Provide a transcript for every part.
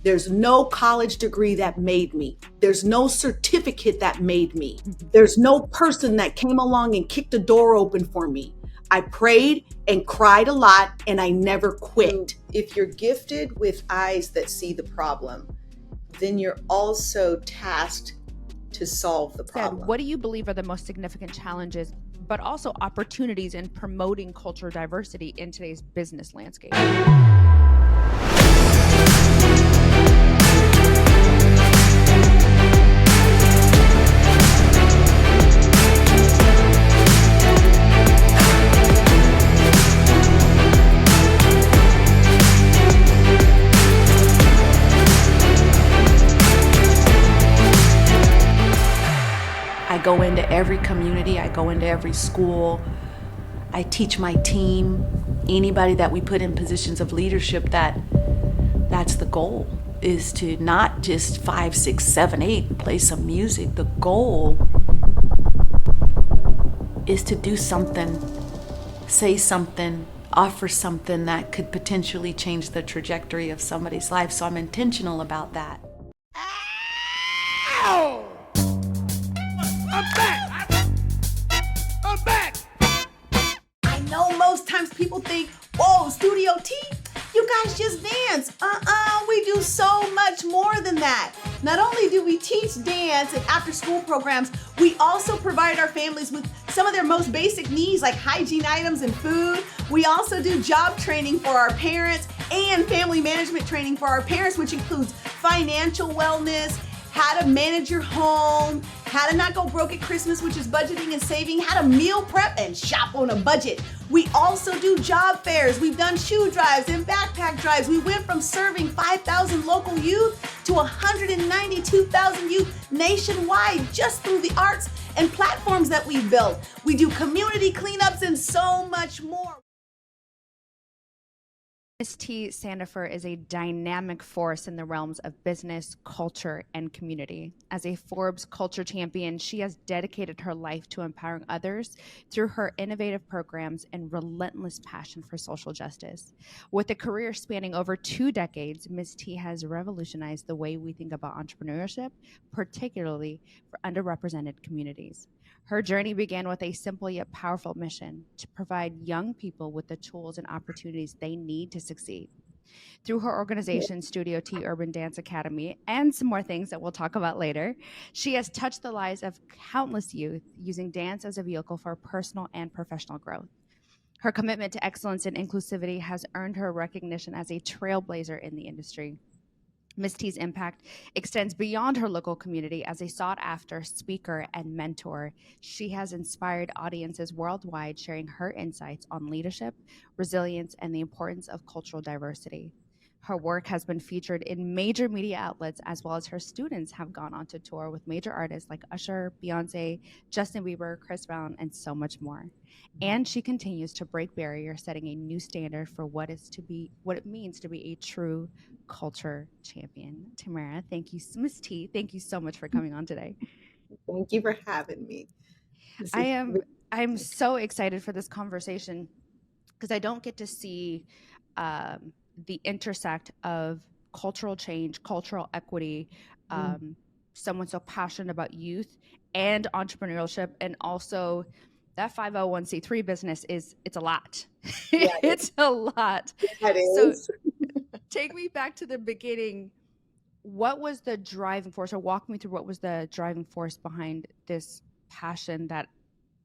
There's no college degree that made me. There's no certificate that made me. There's no person that came along and kicked the door open for me. I prayed and cried a lot, and I never quit. If you're gifted with eyes that see the problem, then you're also tasked to solve the problem. What do you believe are the most significant challenges, but also opportunities in promoting cultural diversity in today's business landscape? I go into every community, I go into every school, I teach my team, anybody that we put in positions of leadership, that's the goal, is to not just 5, 6, 7, 8 play some music. The goal is to do something, say something, offer something that could potentially change the trajectory of somebody's life. So I'm intentional about that. Ow! I'm back! I'm back! I know most times people think, whoa, Studio T, you guys just dance. We do so much more than that. Not only do we teach dance and after school programs, we also provide our families with some of their most basic needs like hygiene items and food. We also do job training for our parents and family management training for our parents, which includes financial wellness, how to manage your home, how to not go broke at Christmas, which is budgeting and saving, how to meal prep and shop on a budget. We also do job fairs. We've done shoe drives and backpack drives. We went from serving 5,000 local youth to 192,000 youth nationwide just through the arts and platforms that we've built. We do community cleanups and so much more. Ms. T. Sandifer is a dynamic force in the realms of business, culture, and community. As a Forbes Culture Champion, she has dedicated her life to empowering others through her innovative programs and relentless passion for social justice. With a career spanning over 2 decades, Ms. T has revolutionized the way we think about entrepreneurship, particularly for underrepresented communities. Her journey began with a simple yet powerful mission to provide young people with the tools and opportunities they need to succeed. Through her organization, Studio T Urban Dance Academy, and some more things that we'll talk about later, she has touched the lives of countless youth using dance as a vehicle for personal and professional growth. Her commitment to excellence and inclusivity has earned her recognition as a trailblazer in the industry. Ms. T's impact extends beyond her local community. As a sought-after speaker and mentor, she has inspired audiences worldwide, sharing her insights on leadership, resilience, and the importance of cultural diversity. Her work has been featured in major media outlets, as well as her students have gone on to tour with major artists like Usher, Beyonce, Justin Bieber, Chris Brown, and so much more. And she continues to break barriers, setting a new standard for what it means to be a true culture champion. Tamaira, thank you, Ms. T. Thank you so much for coming on today. Thank you for having me. I'm so excited for this conversation because I don't get to see the intersect of cultural change, cultural equity, someone so passionate about youth and entrepreneurship, and also that 501c3 business it's a lot. Yeah, it's a lot. That is. So take me back to the beginning. What was the driving force, or walk me through what was the driving force behind this passion that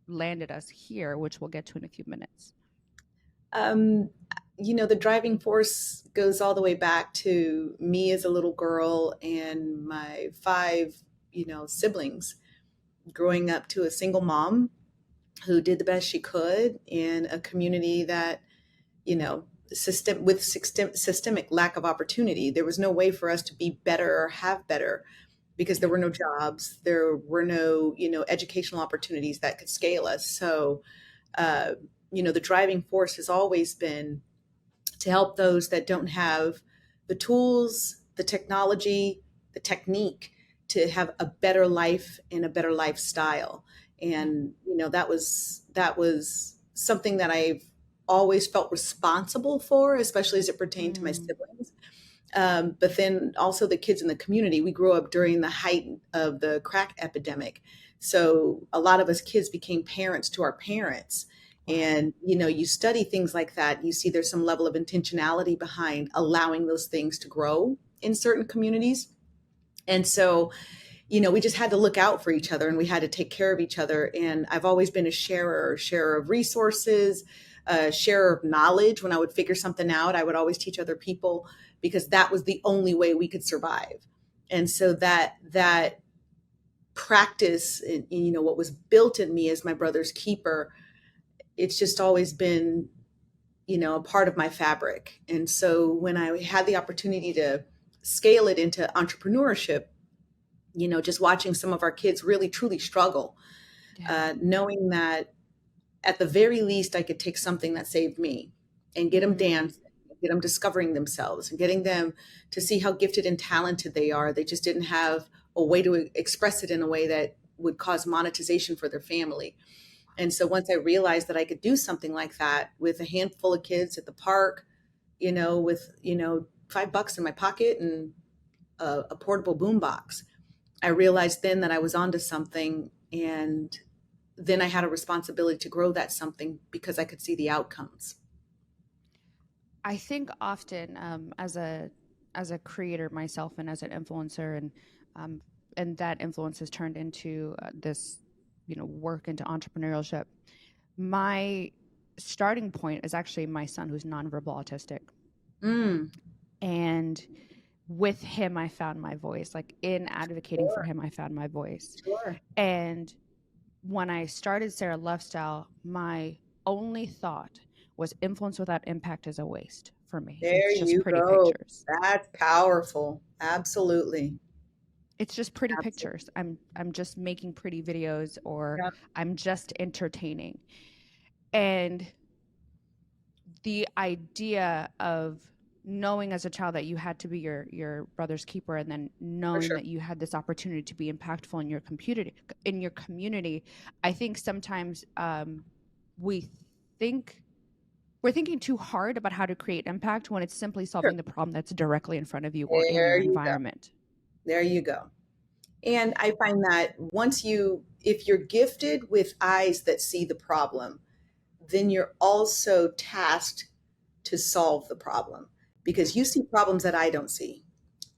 landed us here, which we'll get to in a few minutes? The driving force goes all the way back to me as a little girl and my 5, siblings, growing up to a single mom who did the best she could in a community that, systemic lack of opportunity. There was no way for us to be better or have better because there were no jobs. There were no, educational opportunities that could scale us. So, the driving force has always been to help those that don't have the tools, the technology, the technique to have a better life and a better lifestyle. And, that was something that I've always felt responsible for, especially as it pertained to my siblings. But then also the kids in the community. We grew up during the height of the crack epidemic. So a lot of us kids became parents to our parents. And, you study things like that. You see there's some level of intentionality behind allowing those things to grow in certain communities. And so, we just had to look out for each other and we had to take care of each other. And I've always been a sharer of resources, a sharer of knowledge. When I would figure something out, I would always teach other people because that was the only way we could survive. And so that practice, what was built in me as my brother's keeper, it's just always been, a part of my fabric. And so when I had the opportunity to scale it into entrepreneurship, just watching some of our kids really truly struggle, knowing that at the very least I could take something that saved me and get them dancing, get them discovering themselves and getting them to see how gifted and talented they are. They just didn't have a way to express it in a way that would cause monetization for their family. And so once I realized that I could do something like that with a handful of kids at the park, with, $5 in my pocket and a portable boombox, I realized then that I was onto something, and then I had a responsibility to grow that something because I could see the outcomes. I think often as a creator myself and as an influencer, and that influence has turned into this, work into entrepreneurship. My starting point is actually my son, who's nonverbal autistic, and with him, I found my voice. Like in advocating for him, I found my voice. Sure. And when I started Sarah Lifestyle, my only thought was influence without impact is a waste for me. There It's just you pretty go. pictures. That's powerful. Absolutely. It's just pretty pictures. I'm just making pretty videos, or I'm just entertaining. And the idea of knowing as a child that you had to be your brother's keeper, and then knowing that you had this opportunity to be impactful in your community, I think sometimes we're thinking too hard about how to create impact when it's simply solving the problem that's directly in front of you or in your environment. There you go. And I find that if you're gifted with eyes that see the problem, then you're also tasked to solve the problem, because you see problems that I don't see,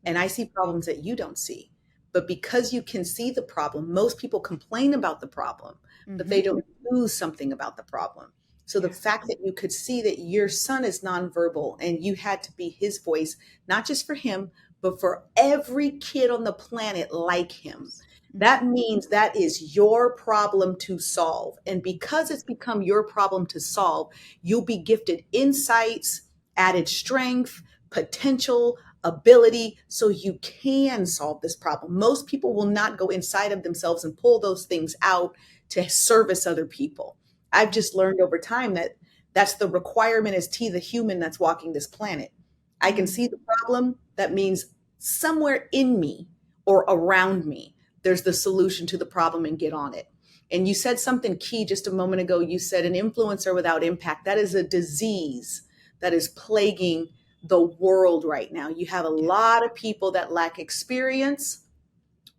and I see problems that you don't see. But because you can see the problem, most people complain about the problem, but they don't do something about the problem. So the fact that you could see that your son is nonverbal and you had to be his voice, not just for him, but for every kid on the planet like him, that means that is your problem to solve. And because it's become your problem to solve, you'll be gifted insights, added strength, potential, ability, so you can solve this problem. Most people will not go inside of themselves and pull those things out to service other people. I've just learned over time that that's the requirement as T, the human that's walking this planet. I can see the problem. That means somewhere in me or around me, there's the solution to the problem, and get on it. And you said something key just a moment ago. You said an influencer without impact. That is a disease that is plaguing the world right now. You have a lot of people that lack experience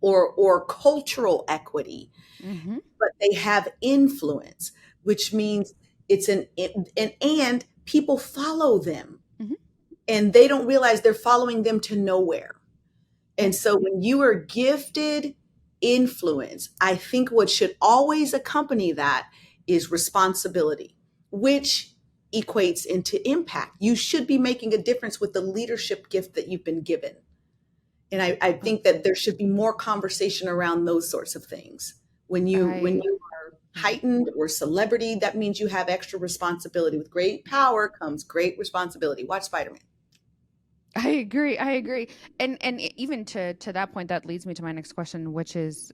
or cultural equity, but they have influence, which means it's and people follow them, and they don't realize they're following them to nowhere. And so when you are gifted influence, I think what should always accompany that is responsibility, which equates into impact. You should be making a difference with the leadership gift that you've been given. And I think that there should be more conversation around those sorts of things. When you are heightened or celebrity, that means you have extra responsibility. With great power comes great responsibility. Watch Spider-Man. I agree. And even to that point, that leads me to my next question, which is,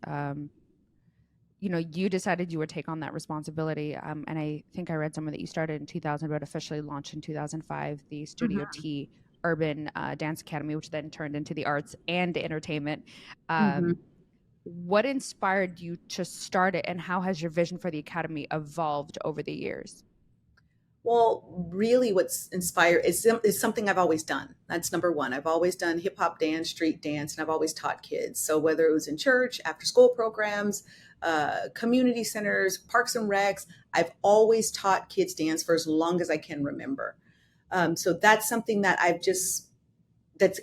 you decided you would take on that responsibility. And I think I read somewhere that you started in 2000, but officially launched in 2005, the Studio T Urban Dance Academy, which then turned into the arts and entertainment. What inspired you to start it, and how has your vision for the academy evolved over the years? Well, really, what's inspired is something I've always done. That's number one. I've always done hip hop dance, street dance, and I've always taught kids. So whether it was in church, after school programs, community centers, parks and recs, I've always taught kids dance for as long as I can remember. So that's something that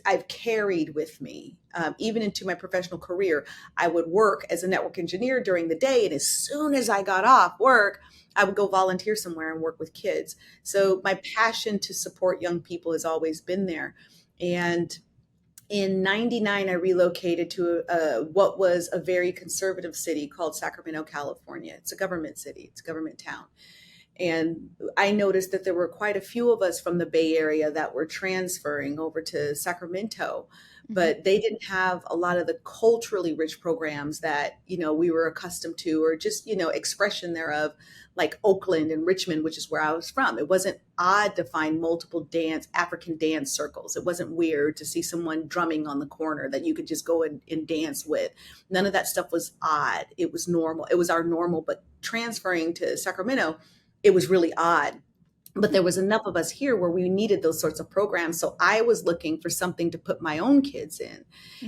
I've carried with me, even into my professional career. I would work as a network engineer during the day, and as soon as I got off work, I would go volunteer somewhere and work with kids. So my passion to support young people has always been there. And in 99, I relocated to what was a very conservative city called Sacramento, California. It's a government city, it's a government town. And I noticed that there were quite a few of us from the Bay Area that were transferring over to Sacramento, but they didn't have a lot of the culturally rich programs that, we were accustomed to, or just, expression thereof, like Oakland and Richmond, which is where I was from. It wasn't odd to find multiple African dance circles. It wasn't weird to see someone drumming on the corner that you could just go and dance with. None of that stuff was odd. It was normal. It was our normal, but transferring to Sacramento, it was really odd. But there was enough of us here where we needed those sorts of programs. So I was looking for something to put my own kids in.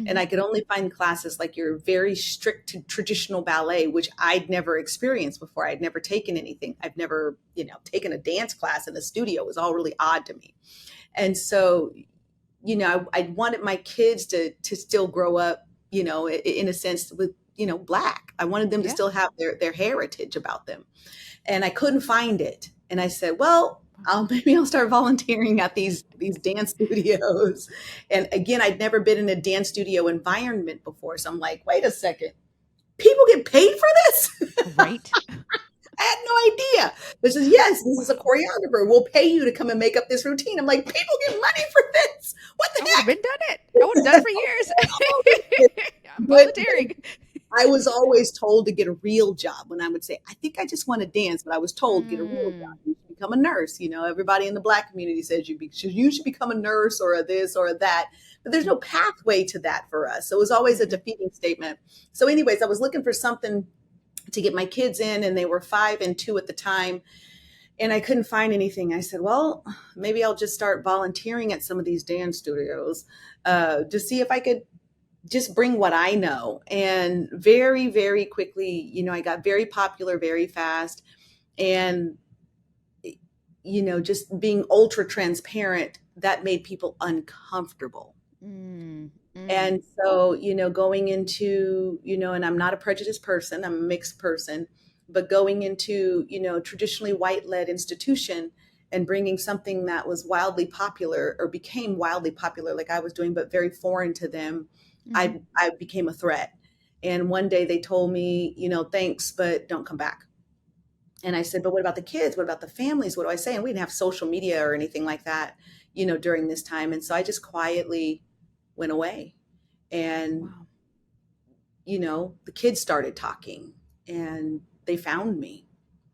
And I could only find classes like your very strict traditional ballet, which I'd never experienced before. I'd never taken anything. I've never, taken a dance class in a studio. It was all really odd to me. And so, I wanted my kids to still grow up, in a sense with, Black. I wanted them to still have their heritage about them. And I couldn't find it. And I said, well, maybe I'll start volunteering at these dance studios. And again, I'd never been in a dance studio environment before. So I'm like, wait a second, people get paid for this? Right. I had no idea. This is, yes, this is a choreographer. We'll pay you to come and make up this routine. I'm like, people get money for this. What the I would heck? have been done it. I would have done it for years. I'm volunteering. I was always told to get a real job when I would say, I think I just want to dance, but I was told get a real job. You should become a nurse. Everybody in the Black community says you should become a nurse or a this or a that, but there's no pathway to that for us. So it was always a defeating statement. So anyways, I was looking for something to get my kids in, and they were 5 and 2 at the time. And I couldn't find anything. I said, well, maybe I'll just start volunteering at some of these dance studios to see if I could just bring what I know. And very, very quickly, I got very popular very fast. And, just being ultra transparent, that made people uncomfortable. And so, going into, and I'm not a prejudiced person, I'm a mixed person, but going into, traditionally white-led institution and bringing something that was wildly popular or became wildly popular like I was doing, but very foreign to them, I became a threat. And one day they told me, thanks, but don't come back. And I said, but what about the kids? What about the families? What do I say? And we didn't have social media or anything like that, during this time. And so I just quietly went away. And, the kids started talking and they found me.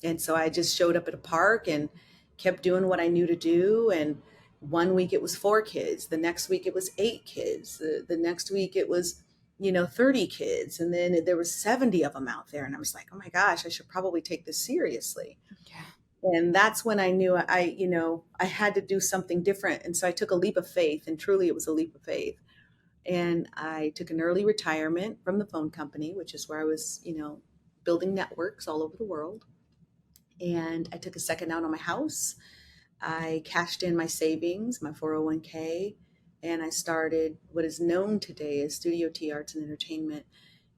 And so I just showed up at a park and kept doing what I knew to do. And one week it was 4 kids. The next week it was 8 kids. The next week it was, 30 kids. And then there was 70 of them out there. And I was like, oh my gosh, I should probably take this seriously. Yeah. And that's when I knew I had to do something different. And so I took a leap of faith, and truly it was a leap of faith. And I took an early retirement from the phone company, which is where I was, building networks all over the world. And I took a second out on my house. I cashed in my savings, my 401k, and I started what is known today as Studio T Arts and Entertainment.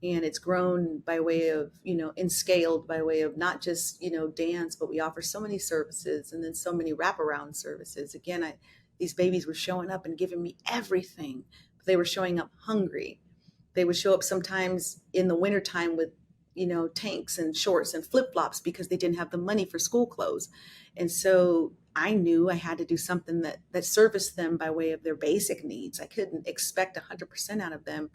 And it's grown by way of, and scaled by way of not just, dance, but we offer so many services and then so many wraparound services. Again, these babies were showing up and giving me everything. But they were showing up hungry. They would show up sometimes in the wintertime with, tanks and shorts and flip-flops because they didn't have the money for school clothes. And so I knew I had to do something that serviced them by way of their basic needs. I couldn't expect 100% out of them,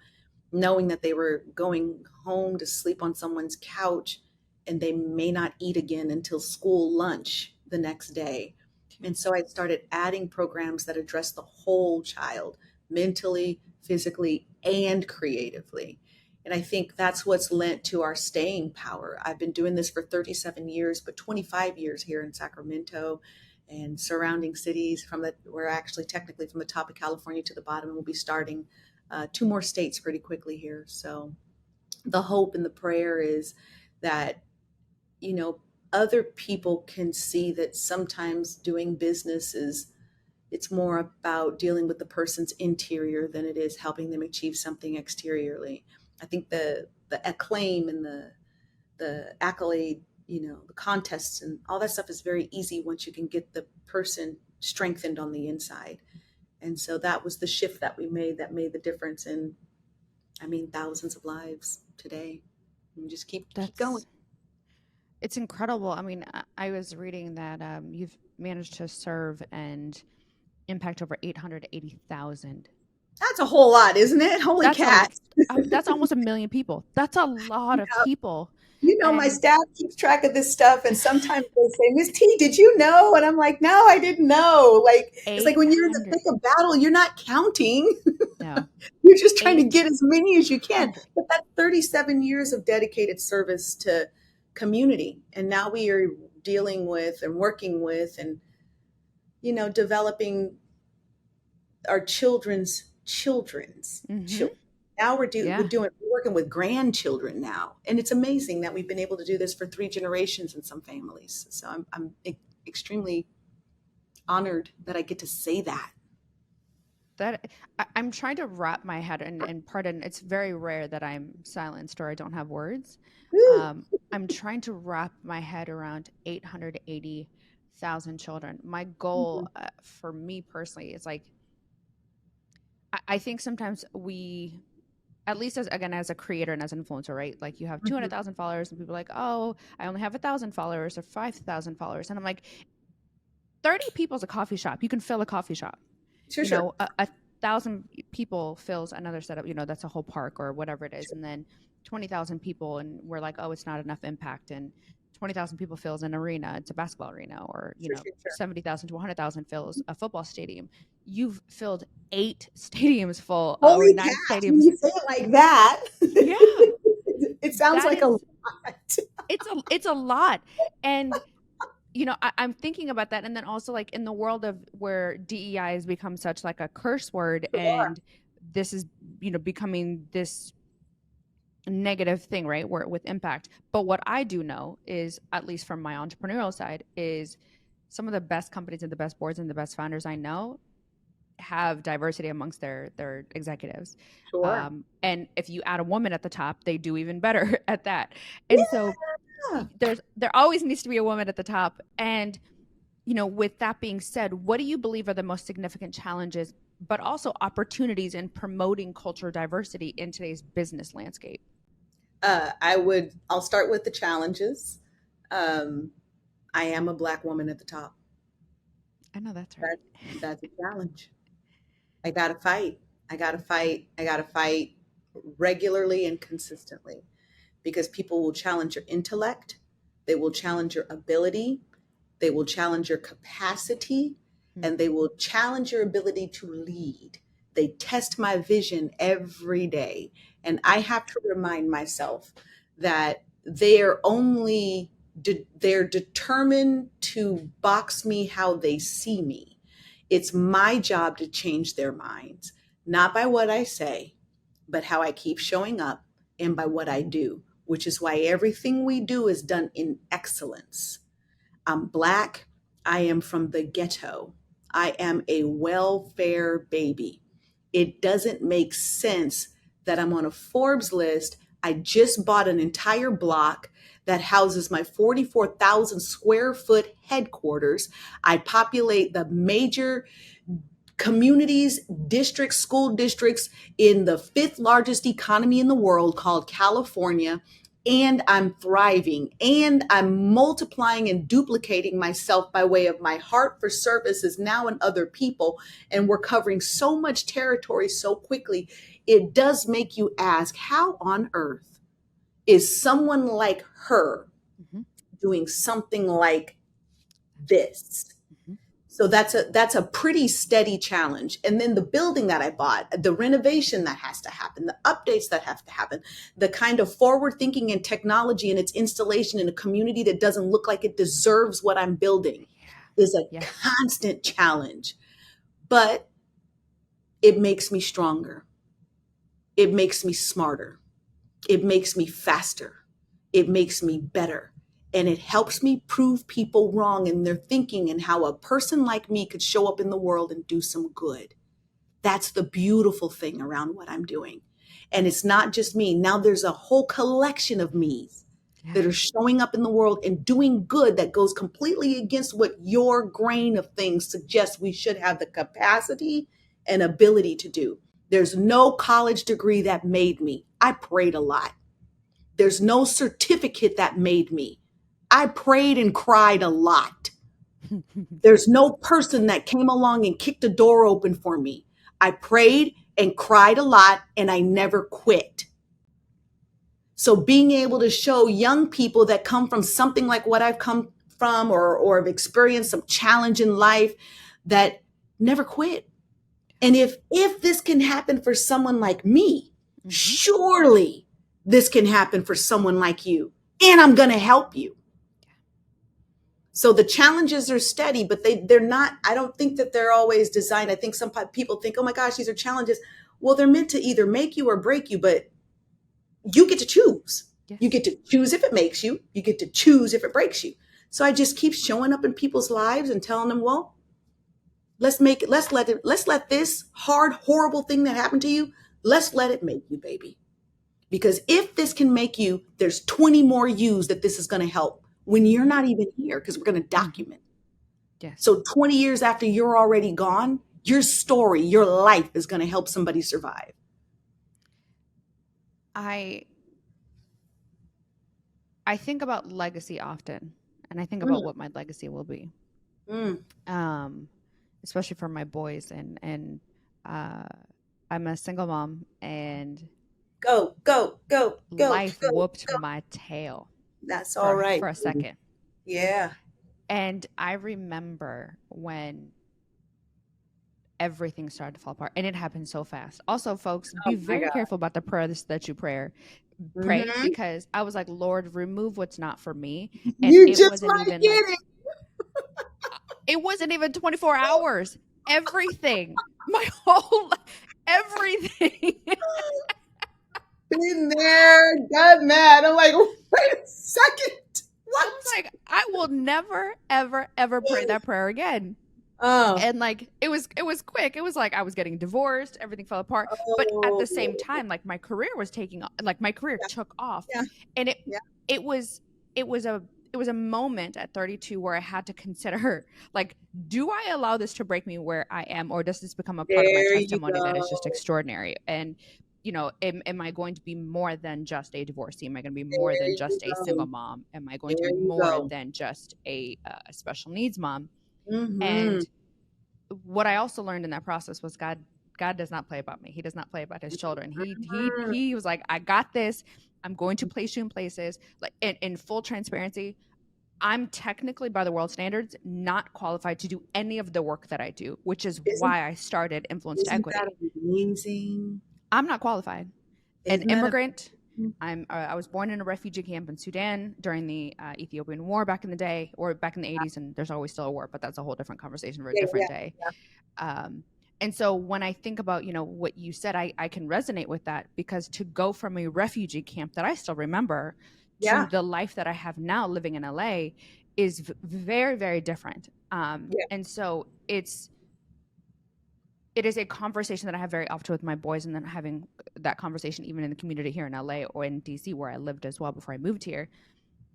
knowing that they were going home to sleep on someone's couch and they may not eat again until school lunch the next day. And so I started adding programs that address the whole child, mentally, physically, and creatively. And I think that's what's lent to our staying power. I've been doing this for 37 years, but 25 years here in Sacramento. and surrounding cities. We're actually technically from the top of California to the bottom, and we'll be starting 2 more states pretty quickly here. So the hope and the prayer is that, other people can see that sometimes doing business it's more about dealing with the person's interior than it is helping them achieve something exteriorly. I think the acclaim and the accolade, the contests and all that stuff is very easy once you can get the person strengthened on the inside. And so that was the shift that we made that made the difference in, thousands of lives today. And just keep going. It's incredible. I mean, I was reading that you've managed to serve and impact over 880,000. That's a whole lot, isn't it? Holy cat. That's almost 1 million people. That's a lot of people. My staff keeps track of this stuff, and sometimes they say, Miss T, did you know? And I'm like, no, I didn't know. It's like when you're in the thick of battle, you're not counting. No. You're just trying to get as many as you can. But that's 37 years of dedicated service to community. And now we are dealing with and working with and, developing our children's children. Now we're working with grandchildren now. And it's amazing that we've been able to do this for 3 generations in some families. So I'm extremely honored that I get to say that. I'm trying to wrap my head, and pardon, it's very rare that I'm silenced or I don't have words. I'm trying to wrap my head around 880,000 children. My goal for me personally is like, I think sometimes we, at least as a creator and as an influencer, right? Like you have 200,000 followers and people are like, oh, I only have 1,000 followers or 5,000 followers. And I'm like, 30 people is a coffee shop. You can fill a coffee shop. Sure. 1,000 people fills another setup, that's a whole park or whatever it is. And then 20,000 people, and we're like, oh, it's not enough impact. And 20,000 people fills an arena. It's a basketball arena, or, 70,000 to 100,000 fills a football stadium. You've filled 8 stadiums full. Holy or 9 cat, stadiums. when you say it like that. Yeah. It sounds like a lot. It's a lot. And I'm thinking about that. And then also like in the world of where DEI has become such like a curse word, and this is, becoming this negative thing, right? Where with impact. But what I do know is, at least from my entrepreneurial side, is some of the best companies and the best boards and the best founders I know have diversity amongst their executives. Sure. And if you add a woman at the top, they do even better at that. And so there always needs to be a woman at the top. And, with that being said, what do you believe are the most significant challenges, but also opportunities in promoting cultural diversity in today's business landscape? I'll start with the challenges. I am a Black woman at the top. I know that's right. That's a challenge. I got to fight. I got to fight regularly and consistently, because people will challenge your intellect. They will challenge your ability. They will challenge your capacity, and they will challenge your ability to lead. They test my vision every day. And I have to remind myself that they're determined to box me how they see me. It's my job to change their minds, not by what I say, but how I keep showing up and by what I do, which is why everything we do is done in excellence. I'm Black. I am from the ghetto. I am a welfare baby. It doesn't make sense that I'm on a Forbes list. I just bought an entire block that houses my 44,000 square foot headquarters. I populate the major communities, districts, school districts in the 5th largest economy in the world called California. And I'm thriving, and I'm multiplying and duplicating myself by way of my heart for services now in other people. And we're covering so much territory so quickly. It does make you ask, how on earth is someone like her doing something like this? So that's a pretty steady challenge. And then the building that I bought, the renovation that has to happen, the updates that have to happen, the kind of forward thinking and technology and its installation in a community that doesn't look like it deserves what I'm building. is a Yeah. constant challenge, but it makes me stronger. It makes me smarter. It makes me faster. It makes me better. And it helps me prove people wrong in their thinking and how a person like me could show up in the world and do some good. That's the beautiful thing around what I'm doing. And it's not just me. Now there's a whole collection of me's that are showing up in the world and doing good that goes completely against what your grain of things suggests we should have the capacity and ability to do. There's no college degree that made me. I prayed a lot. There's no certificate that made me. I prayed and cried a lot. There's no person that came along and kicked a door open for me. I prayed and cried a lot and I never quit. So being able to show young people that come from something like what I've come from or have experienced some challenge in life that never quit. And if this can happen for someone like me, surely this can happen for someone like you. And I'm going to help you. So the challenges are steady, but they're not, I don't think that they're always designed. I think some people think, oh my gosh, these are challenges. Well, they're meant to either make you or break you, but you get to choose. Yes. You get to choose if it makes you. You get to choose if it breaks you. So I just keep showing up in people's lives and telling them, well, let's let this hard, horrible thing that happened to you, let's let it make you, baby. Because if this can make you, there's 20 more yous that this is going to help when you're not even here, because we're going to document. Yes. So 20 years after you're already gone, your story, your life is going to help somebody survive. I think about legacy often, and I think about what my legacy will be. Especially for my boys, and I'm a single mom, and go life whooped my tail. That's all right for a second. Yeah. And I remember when everything started to fall apart, and it happened so fast. Also, folks, be very careful about the prayers that you pray, because I was like, Lord, remove what's not for me. And You it just wasn't might even get like, it wasn't even 24 hours. Everything, my whole everything. Been there, done that. I'm like, wait a second. What? I was like, I will never, ever, ever pray that prayer again. Oh. And like it was quick. It was like I was getting divorced, everything fell apart. But at the same time, like my career was took off. Yeah. And it was a moment at 32 where I had to consider, like, do I allow this to break me where I am, or does this become a part of my testimony that is just extraordinary? And am I going to be more than just a divorcee? Am I going to be more than just a single mom? Am I going to be more than just a special needs mom? And what I also learned in that process was God does not play about me. He does not play about his children. He was like, I got this. I'm going to place you in places. Like in full transparency, I'm technically, by the world standards, not qualified to do any of the work that I do, which is why I started Influence to Equity. Isn't that amazing? I'm not qualified. An immigrant. I was born in a refugee camp in Sudan during the Ethiopian War back in the day, or back in the 80s, and there's always still a war, but that's a whole different conversation for a different day. Yeah. And so when I think about, what you said, I can resonate with that, because to go from a refugee camp that I still remember to the life that I have now living in LA is very, very different. And so it is a conversation that I have very often with my boys, and then having that conversation even in the community here in LA or in DC, where I lived as well before I moved here.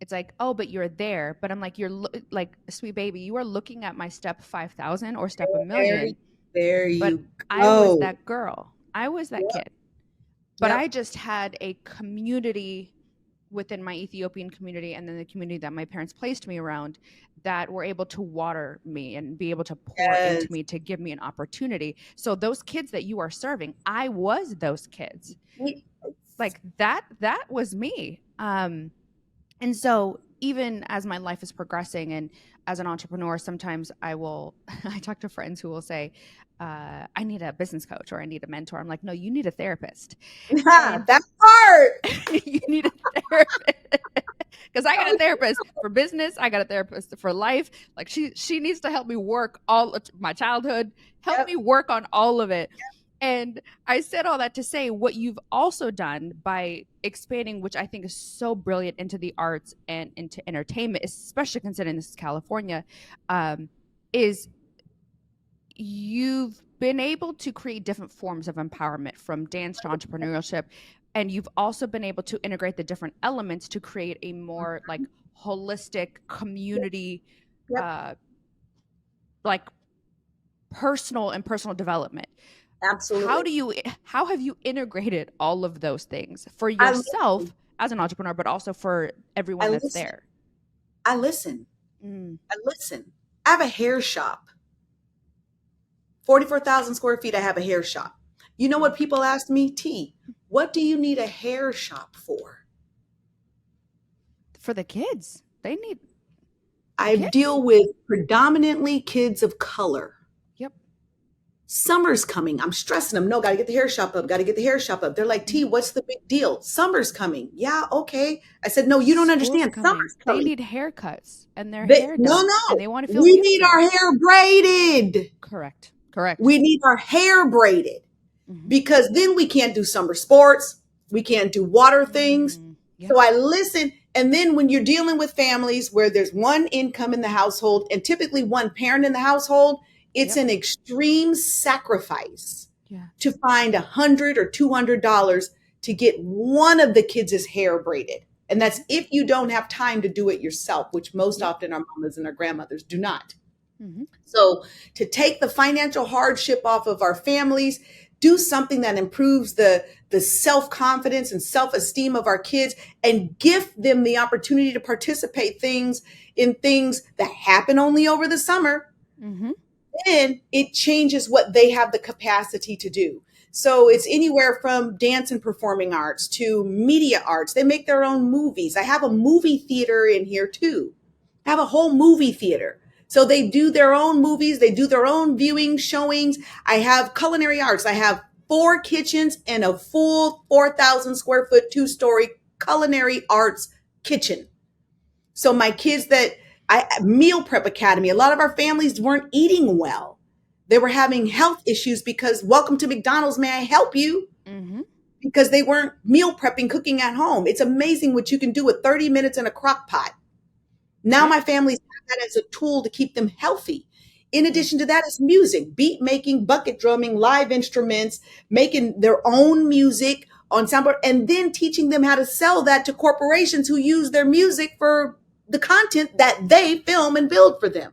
It's like, oh, but you're there. But I'm like, like, sweet baby, you are looking at my step 5,000 or step 1,000,000. There you go. I was that girl. I was that kid. But I just had a community within my Ethiopian community, and then the community that my parents placed me around, that were able to water me and be able to pour into me, to give me an opportunity. So those kids that you are serving, I was those kids. Like that was me. And so even as my life is progressing, and as an entrepreneur, sometimes I talk to friends who will say, I need a business coach or I need a mentor. I'm like, no, you need a therapist. That part. You need a therapist. Because I got a therapist for business, I got a therapist for life. Like she needs to help me work all of my childhood, help me work on all of it. And I said all that to say what you've also done by expanding, which I think is so brilliant, into the arts and into entertainment, especially considering this is California, is you've been able to create different forms of empowerment, from dance to entrepreneurship, and you've also been able to integrate the different elements to create a more like holistic community, like personal development. Absolutely. How have you integrated all of those things for yourself as an entrepreneur, but also for everyone that's there? I listen. I have a hair shop. 44,000 square feet. I have a hair shop. You know what people ask me? T, what do you need a hair shop for? For the kids. They need. I deal with predominantly kids of color. Yep. Summer's coming. I'm stressing them. No, got to get the hair shop up. Got to get the hair shop up. They're like, T, what's the big deal? Summer's coming. Yeah, okay. I said, no, you don't understand. Summer's coming. They need haircuts and their hair done. No. And they want to feel We beautiful. need our hair braided. Correct. We need our hair braided because then we can't do summer sports. We can't do water things. Yep. So I listen. And then when you're dealing with families where there's one income in the household and typically one parent in the household, it's an extreme sacrifice to find $100 or $200 to get one of the kids' hair braided. And that's if you don't have time to do it yourself, which most often our mamas and our grandmothers do not. So to take the financial hardship off of our families, do something that improves the self-confidence and self-esteem of our kids, and gift them the opportunity to participate in things that happen only over the summer, then it changes what they have the capacity to do. So it's anywhere from dance and performing arts to media arts. They make their own movies. I have a movie theater in here too. I have a whole movie theater. So they do their own movies. They do their own viewing showings. I have culinary arts. I have 4 kitchens and a full 4,000 square foot, 2-story culinary arts kitchen. So my kids meal prep academy, a lot of our families weren't eating well. They were having health issues because welcome to McDonald's, may I help you? Because they weren't meal prepping, cooking at home. It's amazing what you can do with 30 minutes in a crock pot. Now my families have that as a tool to keep them healthy. In addition to that is music, beat making, bucket drumming, live instruments, making their own music on soundboard, and then teaching them how to sell that to corporations who use their music for the content that they film and build for them.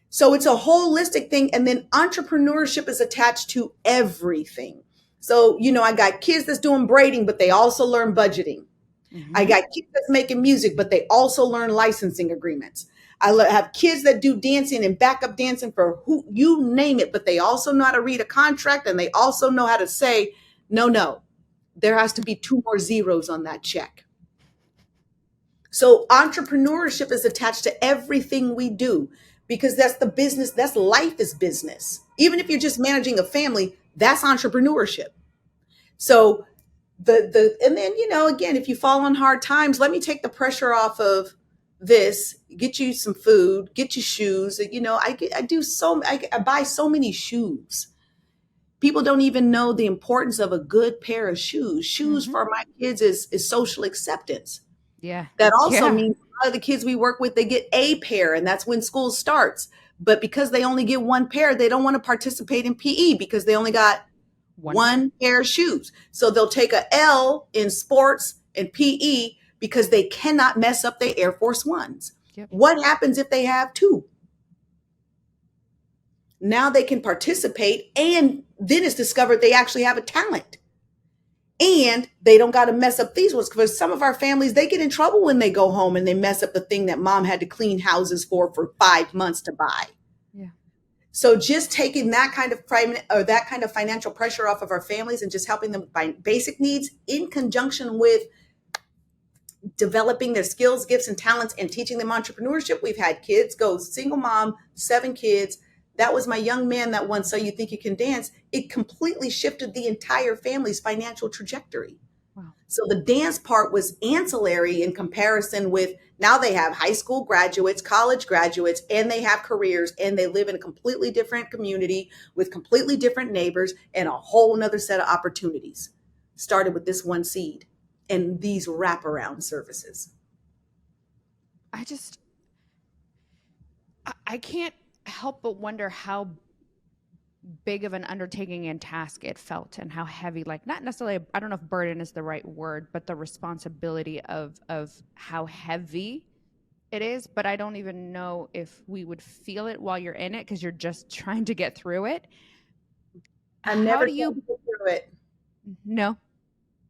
So it's a holistic thing. And then entrepreneurship is attached to everything. So, I got kids that's doing braiding, but they also learn budgeting. I got kids that's making music, but they also learn licensing agreements. I have kids that do dancing and backup dancing for who you name it, but they also know how to read a contract, and they also know how to say, no, there has to be 2 more zeros on that check. So entrepreneurship is attached to everything we do because that's the business. That's life is business. Even if you're just managing a family, that's entrepreneurship. So and then, again, if you fall on hard times, let me take the pressure off of this, get you some food, get you shoes. I buy so many shoes. People don't even know the importance of a good pair of shoes. Shoes for my kids is social acceptance. Yeah. That also means a lot of the kids we work with, they get a pair, and that's when school starts. But because they only get one pair, they don't want to participate in PE because they only got one pair of shoes. So they'll take a L in sports and PE because they cannot mess up their Air Force Ones. Yep. What happens if they have 2? Now they can participate, and then it's discovered they actually have a talent. And they don't got to mess up these ones, because some of our families, they get in trouble when they go home and they mess up the thing that mom had to clean houses for 5 months to buy. Yeah. So just taking that kind of financial pressure off of our families and just helping them by basic needs in conjunction with developing their skills, gifts, and talents, and teaching them entrepreneurship. We've had kids go single mom, 7 kids. That was my young man that won So You Think You Can Dance. It completely shifted the entire family's financial trajectory. Wow. So the dance part was ancillary in comparison with now they have high school graduates, college graduates, and they have careers and they live in a completely different community with completely different neighbors and a whole nother set of opportunities. Started with this one seed and these wraparound services. I just, I can't help but wonder how big of an undertaking and task it felt and how heavy, like not necessarily, I don't know if burden is the right word, but the responsibility of how heavy it is. But I don't even know if we would feel it while you're in it because you're just trying to get through it. I'm How never do going you to get through it. no?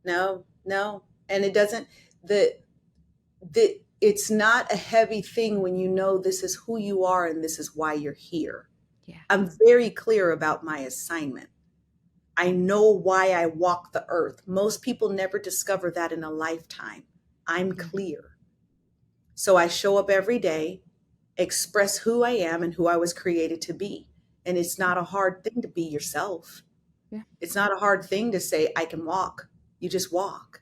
No, no. And it doesn't, the, it's not a heavy thing when you know this is who you are and this is why you're here. Yeah. I'm very clear about my assignment. I know why I walk the earth. Most people never discover that in a lifetime. I'm clear. So I show up every day, express who I am and who I was created to be. And it's not a hard thing to be yourself. Yeah. It's not a hard thing to say, I can walk. You just walk.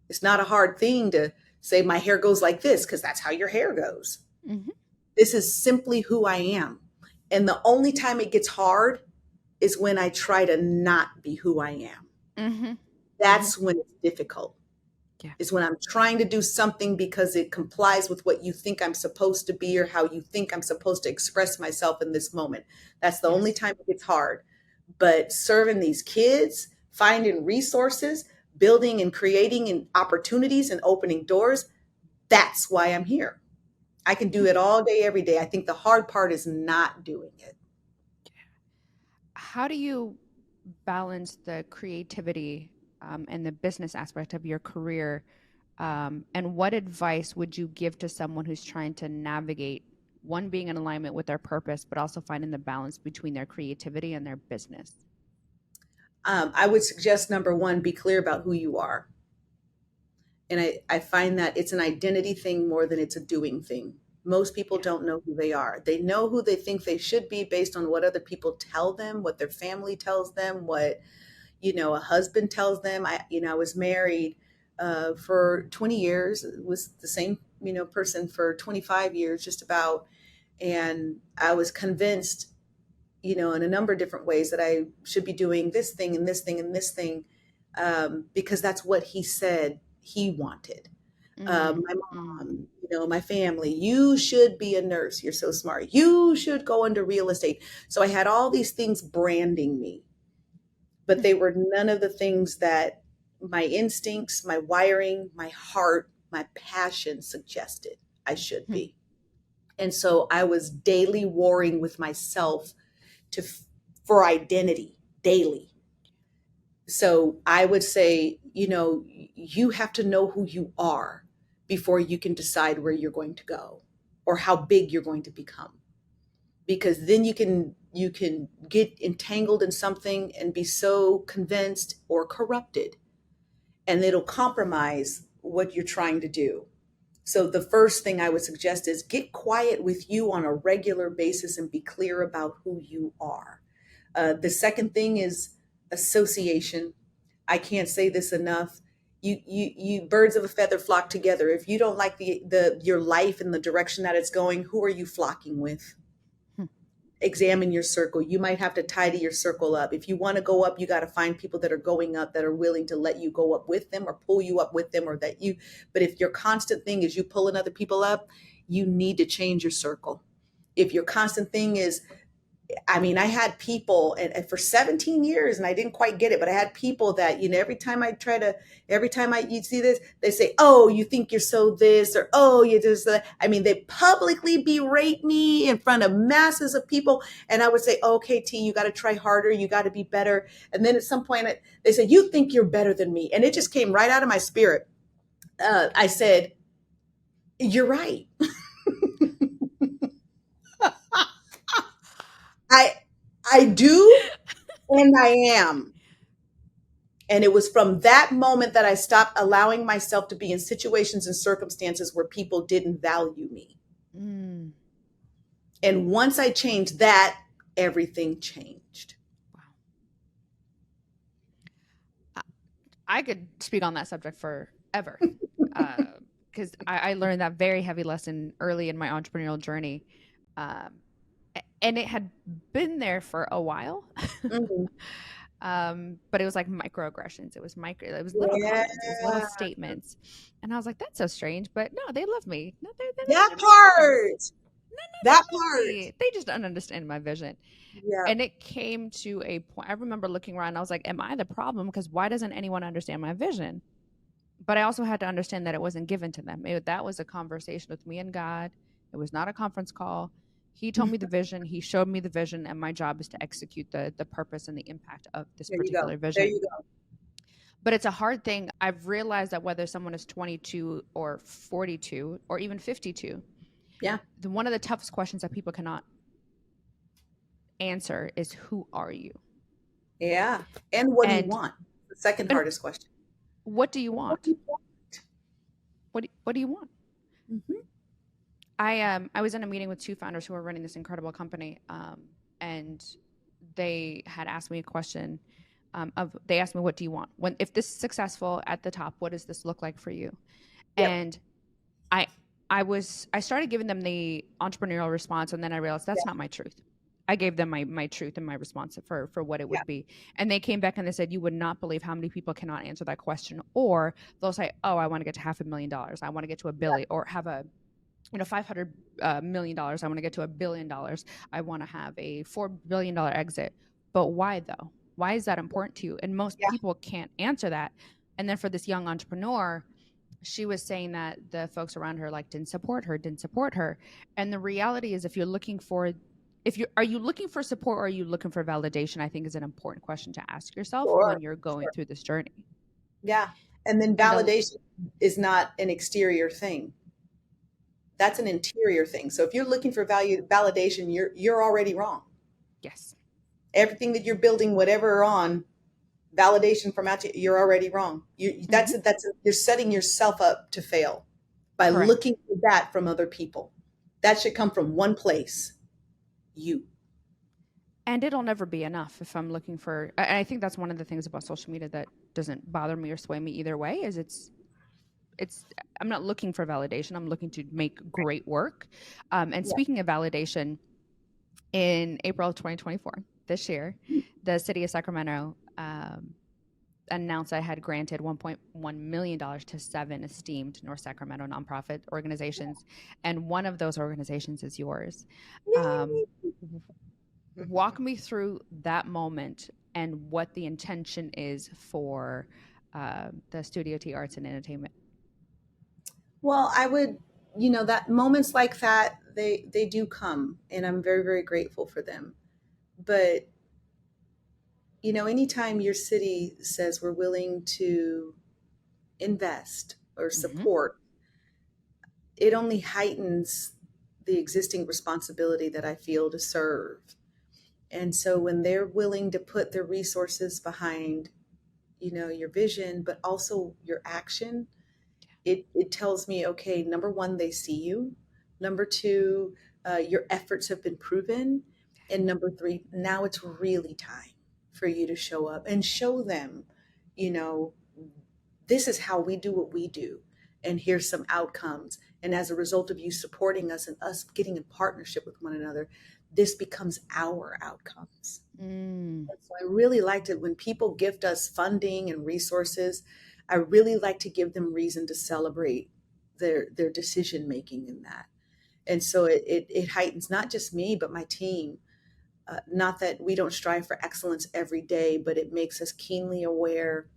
It's not a hard thing to say, my hair goes like this, because that's how your hair goes. Mm-hmm. This is simply who I am. And the only time it gets hard is when I try to not be who I am. Mm-hmm. That's when it's difficult. Yeah. Is when I'm trying to do something because it complies with what you think I'm supposed to be or how you think I'm supposed to express myself in this moment. That's the only time it gets hard. But serving these kids, finding resources, building and creating and opportunities and opening doors, that's why I'm here. I can do it all day, every day. I think the hard part is not doing it. How do you balance the creativity and the business aspect of your career? And what advice would you give to someone who's trying to navigate one being in alignment with their purpose, but also finding the balance between their creativity and their business? I would suggest number one, be clear about who you are. And I find that it's an identity thing more than it's a doing thing. Most people don't know who they are. They know who they think they should be based on what other people tell them, what their family tells them, what, a husband tells them. I was married for 20 years, was the same, person for 25 years, just about. And I was convinced, in a number of different ways that I should be doing this thing and this thing and this thing because that's what he said he wanted. My mom, my family, you should be a nurse. You're so smart. You should go into real estate. So I had all these things branding me, but they were none of the things that my instincts, my wiring, my heart, my passion suggested I should be. And so I was daily warring with myself for identity daily. So I would say, you have to know who you are before you can decide where you're going to go or how big you're going to become. Because then you can get entangled in something and be so convinced or corrupted, and it'll compromise what you're trying to do. So the first thing I would suggest is get quiet with you on a regular basis and be clear about who you are. The second thing is association. I can't say this enough. You birds of a feather flock together. If you don't like your life and the direction that it's going, who are you flocking with? Examine your circle. You might have to tidy your circle up. If you want to go up, you got to find people that are going up that are willing to let you go up with them or pull you up with them but if your constant thing is you pulling other people up, you need to change your circle. If your constant thing is, I had people and for 17 years and I didn't quite get it, but I had people that, every time you see this, they say, oh, you think you're so this, or, oh, you just, that. They publicly berate me in front of masses of people. And I would say, okay, T, you got to try harder. You got to be better. And then at some point they said, you think you're better than me. And it just came right out of my spirit. I said, you're right. I do, and I am. And it was from that moment that I stopped allowing myself to be in situations and circumstances where people didn't value me. Mm. And once I changed that, everything changed. Wow. I could speak on that subject forever, because I learned that very heavy lesson early in my entrepreneurial journey, um, and it had been there for a while. Mhm. But it was like microaggressions. It was little comments. It was little Yeah. statements, and I was like, "That's so strange." But no, they love me. No, they're not That gonna be mean. part. That They love part. me. They just don't understand my vision. Yeah. And it came to a point. I remember looking around. I was like, "Am I the problem? Because why doesn't anyone understand my vision?" But I also had to understand that it wasn't given to them. That was a conversation with me and God. It was not a conference call. He told me the vision. He showed me the vision, and my job is to execute the purpose and the impact of this There you go. particular There vision. you go. But it's a hard thing. I've realized that whether someone is 22 or 42 or even 52, Yeah. one of the toughest questions that people cannot answer is, who are you? Yeah. And what do you And want? The second and hardest question. what do you What do want? you want? What do you want? Mhm. I was in a meeting with two founders who are running this incredible company, and they had asked me a question. They asked me, "What do you want? When if this is successful at the top, what does this look like for you?" Yep. And I I started giving them the entrepreneurial response, and then I realized that's Yeah. not my truth. I gave them my truth and my response for what it Yeah. would be. And they came back and they said, "You would not believe how many people cannot answer that question." Or they'll say, "Oh, I want to get to $500,000. I want to get to a billion, or have a $500 million. I want to get to $1 billion. I want to have a $4 billion exit." But why though? Why is that important to you? And most Yeah. people can't answer that. And then for this young entrepreneur, she was saying that the folks around her didn't support her. And the reality is, if you're looking for are you looking for support, or are you looking for validation? I think is an important question to ask yourself Sure. when you're going through this journey. Yeah. And then And validation is not an exterior thing. That's an interior thing. So if you're looking for validation, you're already wrong. yes. Everything that you're building, whatever on validation from you're already wrong. Mhm. You're setting yourself up to fail by Correct. looking for that from other people. That should come from one place, you. And it'll never be enough if I'm looking for. I think that's one of the things about social media that doesn't bother me or sway me either way. Is it's I'm not looking for validation. I'm looking to make great work. And Yeah. speaking of validation, in April of 2024, this year, the city of Sacramento announced I had granted $1.1 million to 7 esteemed North Sacramento nonprofit organizations, and one of those organizations is yours. Um, Walk me through that moment and what the intention is for the Studio T Arts and Entertainment. Well, I would, that moments like that, they do come, and I'm very, very grateful for them. But, anytime your city says we're willing to invest or Mm-hmm. support, it only heightens the existing responsibility that I feel to serve. And so when they're willing to put their resources behind, your vision, but also your action, it tells me, okay, number one, they see you. Number two, your efforts have been proven. And number three, now it's really time for you to show up and show them, you know, this is how we do what we do. And here's some outcomes. And as a result of you supporting us and us getting in partnership with one another, this becomes our outcomes. Mm. So I really liked it when people gift us funding and resources. I really like to give them reason to celebrate their decision making in that. And so it heightens not just me, but my team. Not that we don't strive for excellence every day, but it makes us keenly aware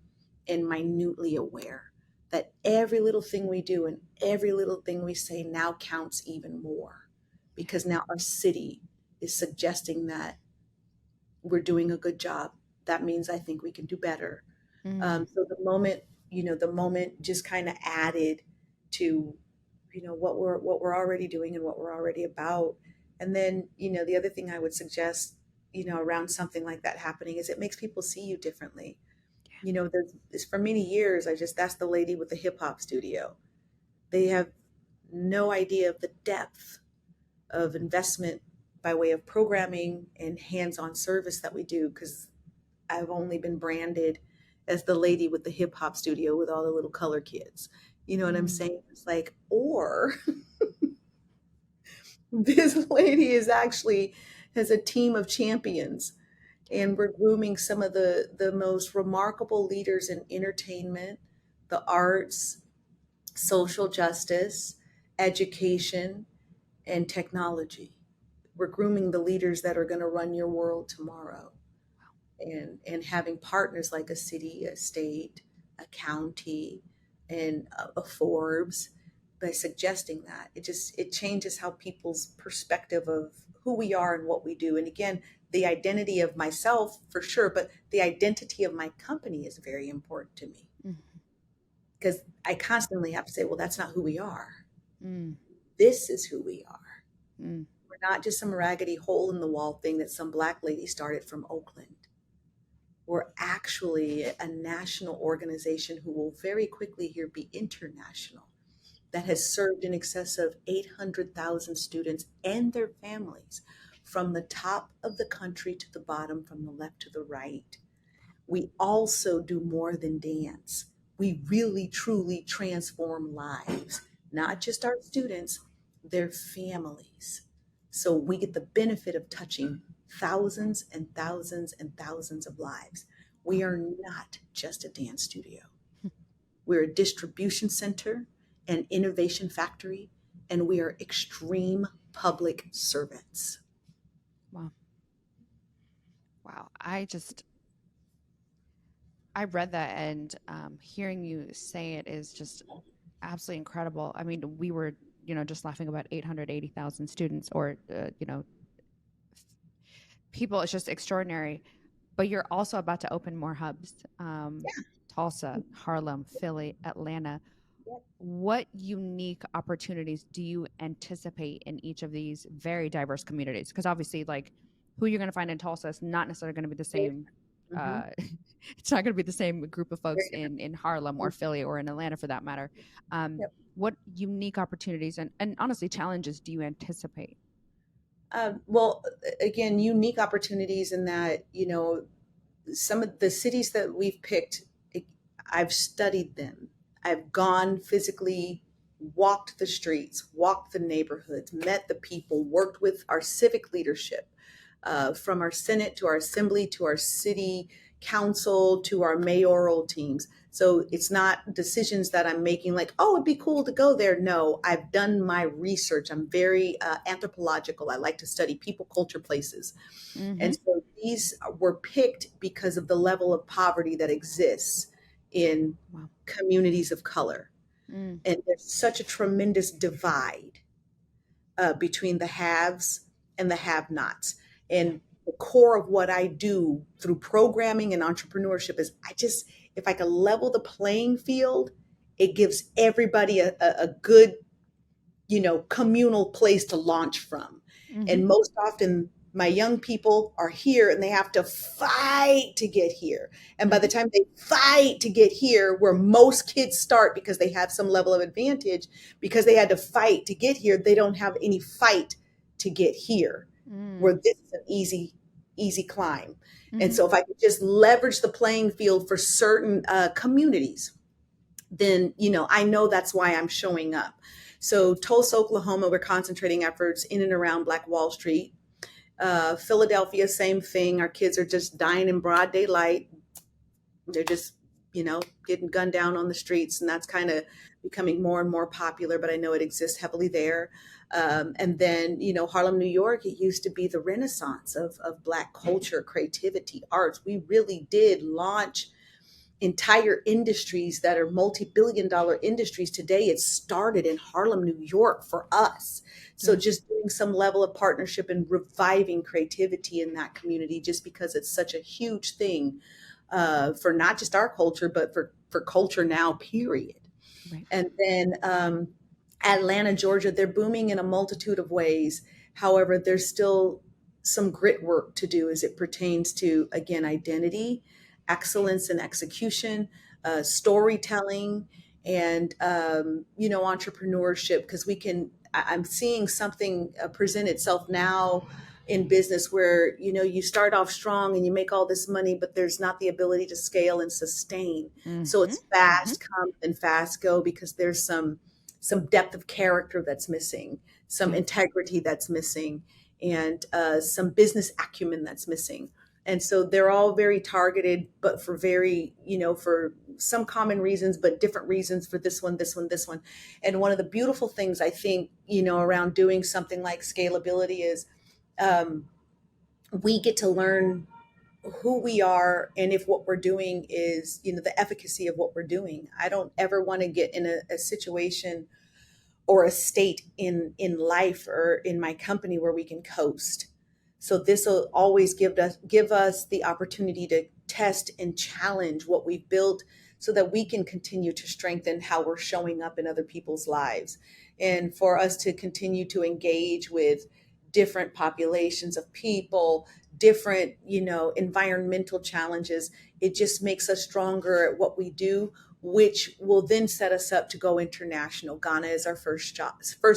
and minutely aware that every little thing we do and every little thing we say now counts even more, because now our city is suggesting that we're doing a good job. That means I think we can do better. Mm. So the moment just kind of added to, what we're already doing and what we're already about. And then, the other thing I would suggest, around something like that happening is it makes people see you differently. There's for many years, that's the lady with the hip hop studio. They have no idea of the depth of investment by way of programming and hands-on service that we do, because I've only been branded as the lady with the hip hop studio with all the little color kids. You know what I'm saying? It's like, or this lady is actually has a team of champions, and we're grooming some of the most remarkable leaders in entertainment, the arts, social justice, education, and technology. We're grooming the leaders that are going to run your world tomorrow, and having partners like a city, a state, a county, and a Forbes. By suggesting that, it changes how people's perspective of who we are and what we do. And again, the identity of myself for sure, but the identity of my company is very important to me, because I constantly have to say, well, that's not who we are. This is who we are. We're not just some raggedy hole in the wall thing that some black lady started from Oakland. We're actually a national organization who will very quickly here be international, that has served in excess of 800,000 students and their families from the top of the country to the bottom, from the left to the right. We also do more than dance. We really, truly transform lives, not just our students, their families. So we get the benefit of touching thousands and thousands and thousands of lives. We are not just a dance studio. We're a distribution center, an innovation factory, and we are extreme public servants. Wow. I read that, and hearing you say it is just absolutely incredible. I mean, we were, just laughing about 880,000 students, or, people. It's just extraordinary. But you're also about to open more hubs. Tulsa, Harlem, Philly, Atlanta. What unique opportunities do you anticipate in each of these very diverse communities? Because obviously, like, who you're going to find in Tulsa is not necessarily going to be the same. It's not going to be the same group of folks in Harlem or Philly or in Atlanta, for that matter. What unique opportunities and honestly challenges do you anticipate? Well, again, unique opportunities in that, some of the cities that we've picked, I've studied them. I've gone physically, walked the streets, walked the neighborhoods, met the people, worked with our civic leadership, from our Senate to our assembly to our city council to our mayoral teams. So it's not decisions that I'm making like, oh, it'd be cool to go there. No, I've done my research. I'm very anthropological. I like to study people, culture, places. And so these were picked because of the level of poverty that exists in communities of color. And there's such a tremendous divide between the haves and the have-nots. And the core of what I do through programming and entrepreneurship is if I can level the playing field, it gives everybody a good, communal place to launch from. And most often my young people are here and they have to fight to get here. And by the time they fight to get here, where most kids start because they have some level of advantage, because they had to fight to get here, they don't have any fight to get here, where this is an easy climb. And so if I could just leverage the playing field for certain communities, then, I know that's why I'm showing up. So Tulsa, Oklahoma, we're concentrating efforts in and around Black Wall Street. Philadelphia, same thing. Our kids are just dying in broad daylight. They're just, getting gunned down on the streets. And that's kind of becoming more and more popular, but I know it exists heavily there. And then, Harlem, New York, it used to be the renaissance of Black culture, creativity, arts. We really did launch entire industries that are multi-billion-dollar industries today. It started in Harlem, New York for us. So just doing some level of partnership and reviving creativity in that community, just because it's such a huge thing for not just our culture, but for culture now, period. Right. And then Atlanta, Georgia, they're booming in a multitude of ways. However, there's still some grit work to do as it pertains to, again, identity, excellence in execution, storytelling, and, entrepreneurship, because I'm seeing something present itself now in business where, you know, you start off strong and you make all this money, but there's not the ability to scale and sustain. So it's fast come and fast go because there's some depth of character that's missing, some integrity that's missing, and some business acumen that's missing. And so they're all very targeted, but for very, you know, for some common reasons, but different reasons for this one, this one, this one. And one of the beautiful things I think, you know, around doing something like scalability is we get to learn who we are and if what we're doing is, you know, the efficacy of what we're doing. I don't ever want to get in a situation or a state in life or in my company where we can coast. So this will always give us the opportunity to test and challenge what we've built so that we can continue to strengthen how we're showing up in other people's lives. And for us to continue to engage with different populations of people, different, you know, environmental challenges, it just makes us stronger at what we do, which will then set us up to go international. Ghana is our first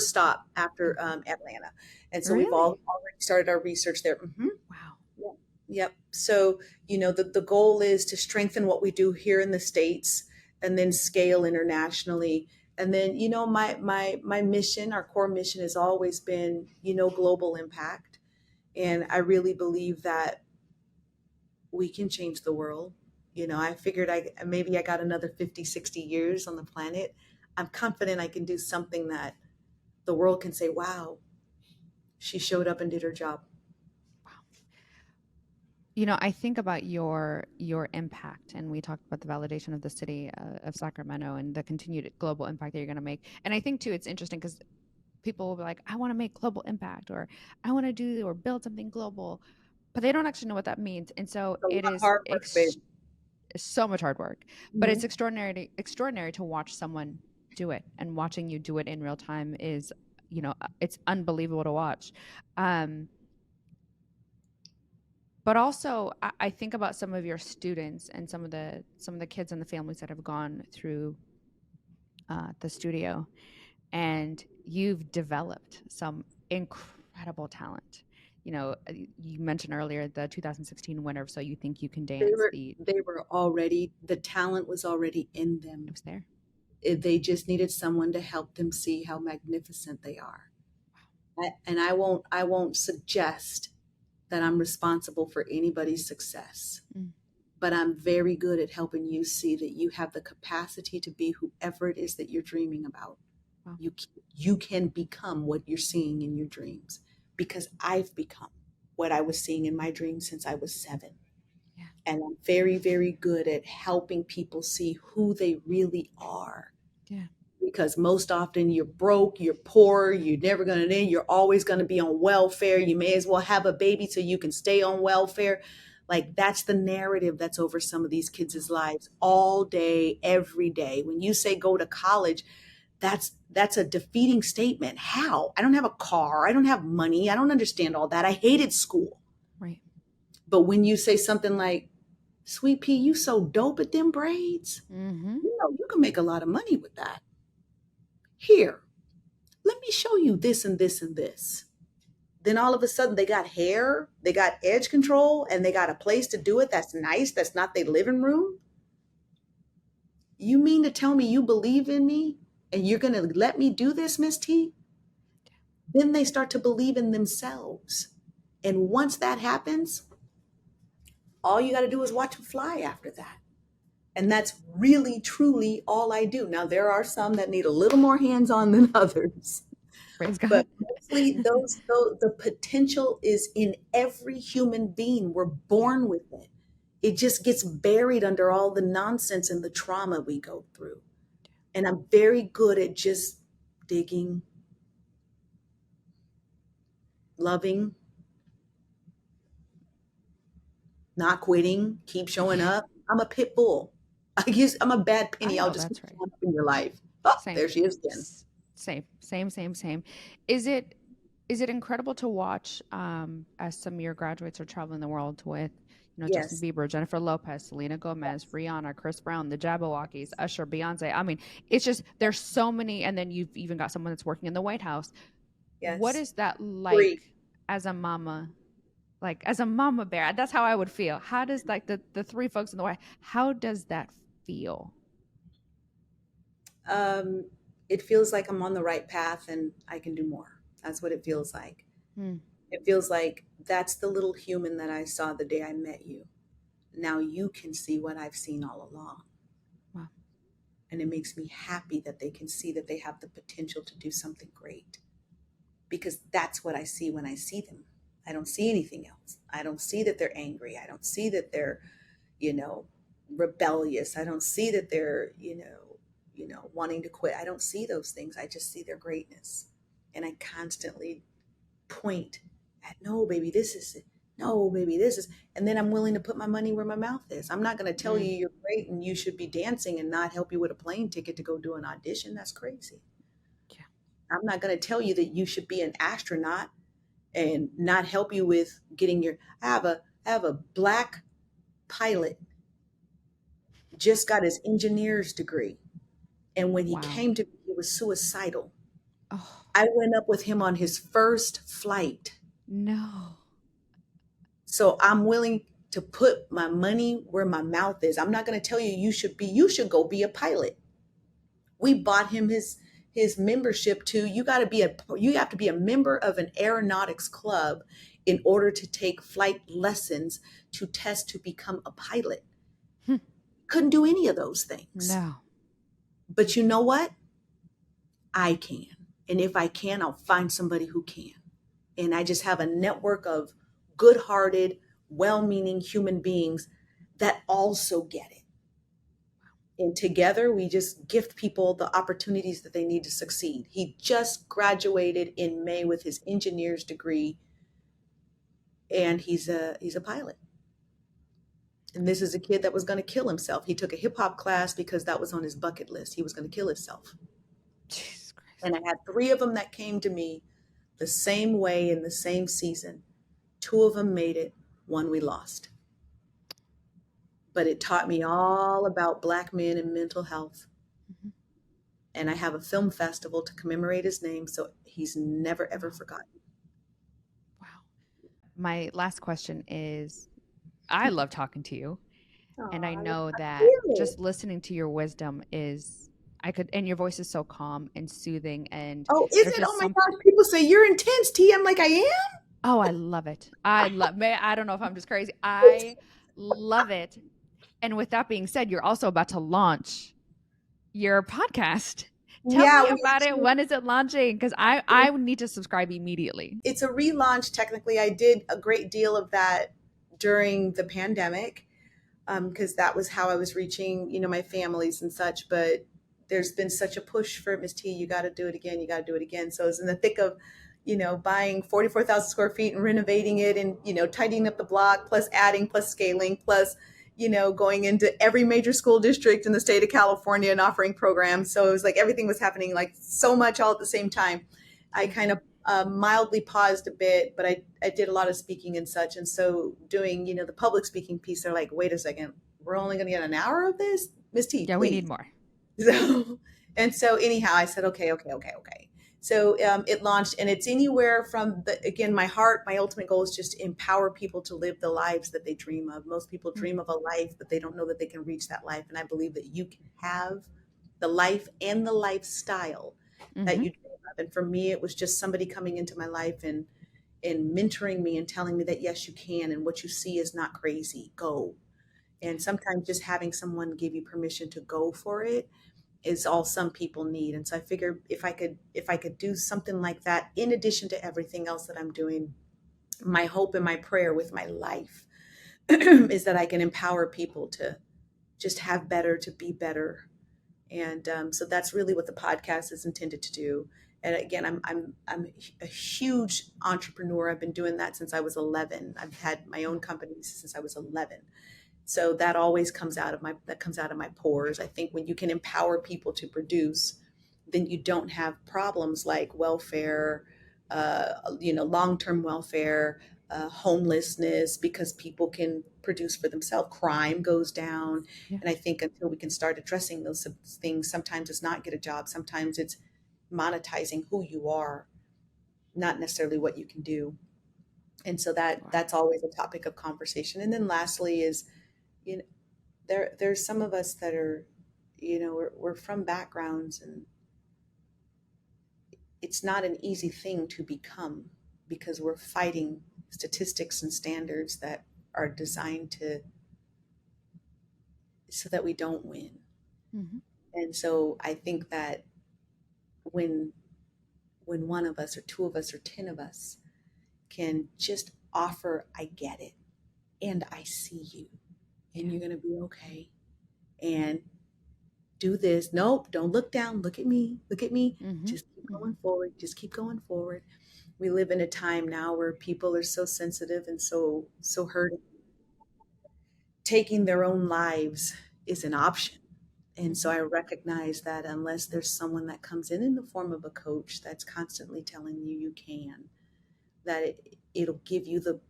stop after Atlanta. And so we've all already started our research there. Wow. Yep. So, you know, the goal is to strengthen what we do here in the States and then scale internationally. And then, you know, my mission, our core mission has always been, you know, global impact. And I really believe that we can change the world. You know, I figured maybe I got another 50, 60 years on the planet. I'm confident I can do something that the world can say, wow, she showed up and did her job. You know, I think about your impact, and we talked about the validation of the city of Sacramento and the continued global impact that you're going to make. And I think too, it's interesting because people will be like, I want to make global impact, or I want to do or build something global, but they don't actually know what that means. And so it is Hard work, babe. so much hard work, but it's extraordinary to watch someone do it, and watching you do it in real time is, you know, it's unbelievable to watch. But also, I think about some of your students and some of the kids and the families that have gone through the studio, and you've developed some incredible talent. You know, you mentioned earlier the 2016 winner of So You Think You Can Dance. They were already, the talent was already in them. It was there. They just needed someone to help them see how magnificent they are. And I won't suggest that I'm responsible for anybody's success. But I'm very good at helping you see that you have the capacity to be whoever it is that you're dreaming about. Wow. You can become what you're seeing in your dreams, because I've become what I was seeing in my dreams since I was 7. Yeah. And I'm very, very good at helping people see who they really are. Yeah. Because most often you're broke, you're poor, you're never going to end, you're always going to be on welfare. You may as well have a baby so you can stay on welfare. Like, that's the narrative that's over some of these kids' lives all day, every day. When you say go to college, that's a defeating statement. How? I don't have a car. I don't have money. I don't understand all that. I hated school. Right. But when you say something like, Sweet Pea, you so dope at them braids, you know, you can make a lot of money with that. Here, let me show you this and this and this. Then all of a sudden they got hair, they got edge control, and they got a place to do it that's nice, that's not their living room. You mean to tell me you believe in me and you're going to let me do this, Miss T? Then they start to believe in themselves. And once that happens, all you got to do is watch them fly after that. And that's really, truly all I do. Now, there are some that need a little more hands-on than others. Praise God. But mostly the potential is in every human being. We're born with it. It just gets buried under all the nonsense and the trauma we go through. And I'm very good at just digging, loving, not quitting, keep showing up. I'm a pit bull. I'm a bad penny. I'll just keep showing up in your life. Oh, there she is again. Same. Is it incredible to watch as some of your graduates are traveling the world with, you know, Yes. Justin Bieber, Jennifer Lopez, Selena Gomez, Rihanna, Chris Brown, the Jabberwockies, Usher, Beyonce. I mean, it's just, there's so many. And then you've even got someone that's working in the White House. Yes. What is that like Free. as a mama Like as a mama bear, that's how I would feel. How does like the three folks in the White, how does that feel? It feels like I'm on the right path and I can do more. That's what it feels like. Hmm. It feels like that's the little human that I saw the day I met you. Now you can see what I've seen all along. Wow. And it makes me happy that they can see that they have the potential to do something great. Because that's what I see when I see them. I don't see anything else. I don't see that they're angry. I don't see that they're, rebellious. I don't see that they're, wanting to quit. I don't see those things. I just see their greatness. And I constantly point at, no, baby, this is it. No, baby, this is, and then I'm willing to put my money where my mouth is. I'm not going to tell you you're great and you should be dancing and not help you with a plane ticket to go do an audition. That's crazy. Yeah. I'm not going to tell you that you should be an astronaut and not help you with getting your, I have a black pilot, just got his engineer's degree. And when he Wow. came to me, he was suicidal. Oh, I went up with him on his first flight. no. So I'm willing to put my money where my mouth is. I'm not going to tell you you should go be a pilot. We bought him his membership to, you have to be a member of an aeronautics club in order to take flight lessons to test to become a pilot. Couldn't do any of those things. No. But you know what? I can. And if I can, I'll find somebody who can. And I just have a network of good-hearted, well-meaning human beings that also get it. And together, we just gift people the opportunities that they need to succeed. He just graduated in May with his engineer's degree, and he's a pilot. And this is a kid that was going to kill himself. He took a hip-hop class because that was on his bucket list. He was going to kill himself. Jesus Christ. And I had 3 of them that came to me the same way in the same season. 2 of them made it, 1 we lost. But it taught me all about Black men and mental health. Mm-hmm. And I have a film festival to commemorate his name, so he's never, ever forgotten. Wow. My last question is, I love talking to you. And I know that just listening to your wisdom is, and your voice is so calm and soothing. And oh, is it? Oh my gosh, people say you're intense, T. I'm like, I am? Oh, I love it. I don't know if I'm just crazy. I love it. And with that being said, you're also about to launch your podcast. Tell me about it. When is it launching? Because I need to subscribe immediately. It's a relaunch, technically. I did a great deal of that during the pandemic because that was how I was reaching, my families and such. But there's been such a push for Miss T, you got to do it again. You got to do it again. So it's in the thick of, buying 44,000 square feet and renovating it and, tidying up the block, plus adding, plus scaling, plus, going into every major school district in the state of California and offering programs. So it was like everything was happening like so much all at the same time. I kind of mildly paused a bit, but I did a lot of speaking and such. And so doing, the public speaking piece, they're like, wait a second, we're only going to get an hour of this? Miss T, yeah, please. We need more. So anyhow, I said, okay. So it launched, and it's anywhere from my heart, my ultimate goal is just to empower people to live the lives that they dream of. Most people dream of a life, but they don't know that they can reach that life. And I believe that you can have the life and the lifestyle that you dream of. And for me, it was just somebody coming into my life and mentoring me and telling me that, yes, you can. And what you see is not crazy. Go. And sometimes just having someone give you permission to go for it is all some people need. And so I figured if I could do something like that, in addition to everything else that I'm doing, my hope and my prayer with my life is that I can empower people to just have better, to be better. And so that's really what the podcast is intended to do. And again, I'm a huge entrepreneur. I've been doing that since I was 11. I've had my own companies since I was 11. So that always comes out of my pores. I think when you can empower people to produce, then you don't have problems like welfare, long-term welfare, homelessness, because people can produce for themselves. Crime goes down. Yeah. And I think until we can start addressing those things, sometimes it's not get a job. Sometimes it's monetizing who you are, not necessarily what you can do. And so that's always a topic of conversation. And then lastly is, you know, there's some of us that are, we're from backgrounds, and it's not an easy thing to become, because we're fighting statistics and standards that are designed to, so that we don't win. Mm-hmm. And so I think that when one of us or two of us or 10 of us can just offer, I get it, and I see you, and you're going to be okay, and do this. Nope, don't look down. Look at me. Look at me. Mm-hmm. Just keep going forward. Just keep going forward. We live in a time now where people are so sensitive and so hurt. Taking their own lives is an option. And so I recognize that unless there's someone that comes in the form of a coach that's constantly telling you you can, that it'll give you the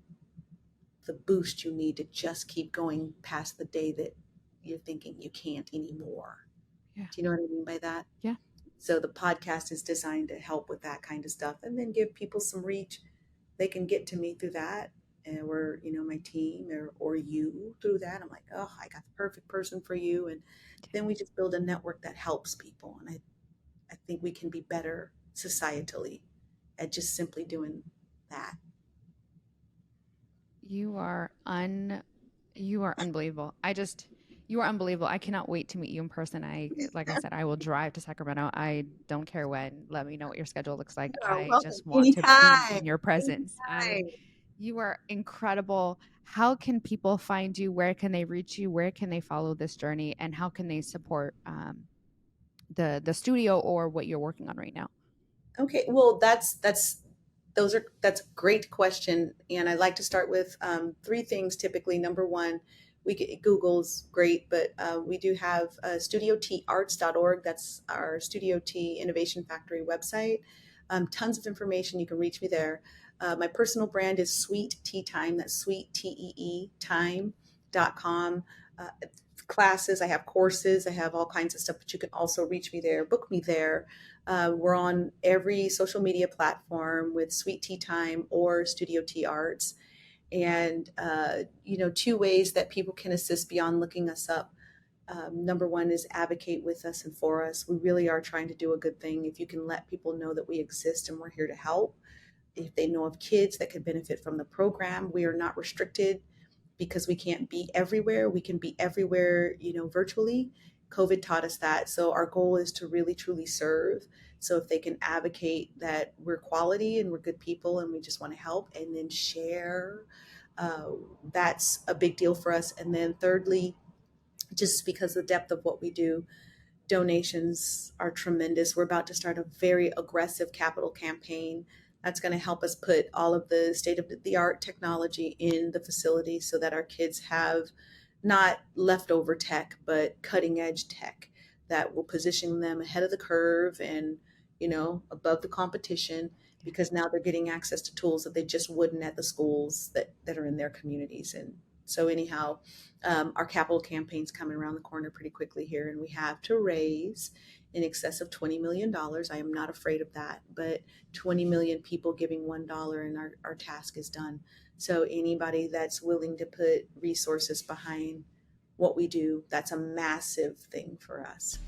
boost you need to just keep going past the day that you're thinking you can't anymore. Yeah. Do you know what I mean by that? Yeah. So the podcast is designed to help with that kind of stuff, and then give people some reach. They can get to me through that, and we're, my team, or you through that. I'm like, oh, I got the perfect person for you. And then we just build a network that helps people. And I think we can be better societally at just simply doing that. You are unbelievable. You are unbelievable. I cannot wait to meet you in person. Like I said, I will drive to Sacramento. I don't care when. Let me know what your schedule looks like. You're I welcome. just want to be Anytime. in your presence. Anytime. You are incredible. How can people find you? Where can they reach you? Where can they follow this journey? And how can they support the studio or what you're working on right now? Okay, well, that's a great question, and I like to start with three things typically. Number one, Google's great, but we do have studiotarts.org. That's our Studio T Innovation Factory website. Tons of information. You can reach me there. My personal brand is Sweet Tea Time. That's sweet TEE time.com. Classes, I have courses, I have all kinds of stuff, but you can also reach me there, book me there. We're on every social media platform with Sweet Tea Time or Studio Tea Arts. And, two ways that people can assist beyond looking us up. Number one is advocate with us and for us. We really are trying to do a good thing. If you can let people know that we exist and we're here to help, if they know of kids that could benefit from the program, we are not restricted because we can't be everywhere. We can be everywhere, virtually. COVID taught us that. So our goal is to really, truly serve. So if they can advocate that we're quality and we're good people and we just want to help and then share, that's a big deal for us. And then thirdly, just because the depth of what we do, donations are tremendous. We're about to start a very aggressive capital campaign that's going to help us put all of the state of the art technology in the facility so that our kids have not leftover tech, but cutting edge tech that will position them ahead of the curve and, above the competition, because now they're getting access to tools that they just wouldn't at the schools that are in their communities. And so anyhow, our capital campaign's coming around the corner pretty quickly here, and we have to raise in excess of $20 million. I am not afraid of that, but 20 million people giving $1 and our task is done. So anybody that's willing to put resources behind what we do, that's a massive thing for us.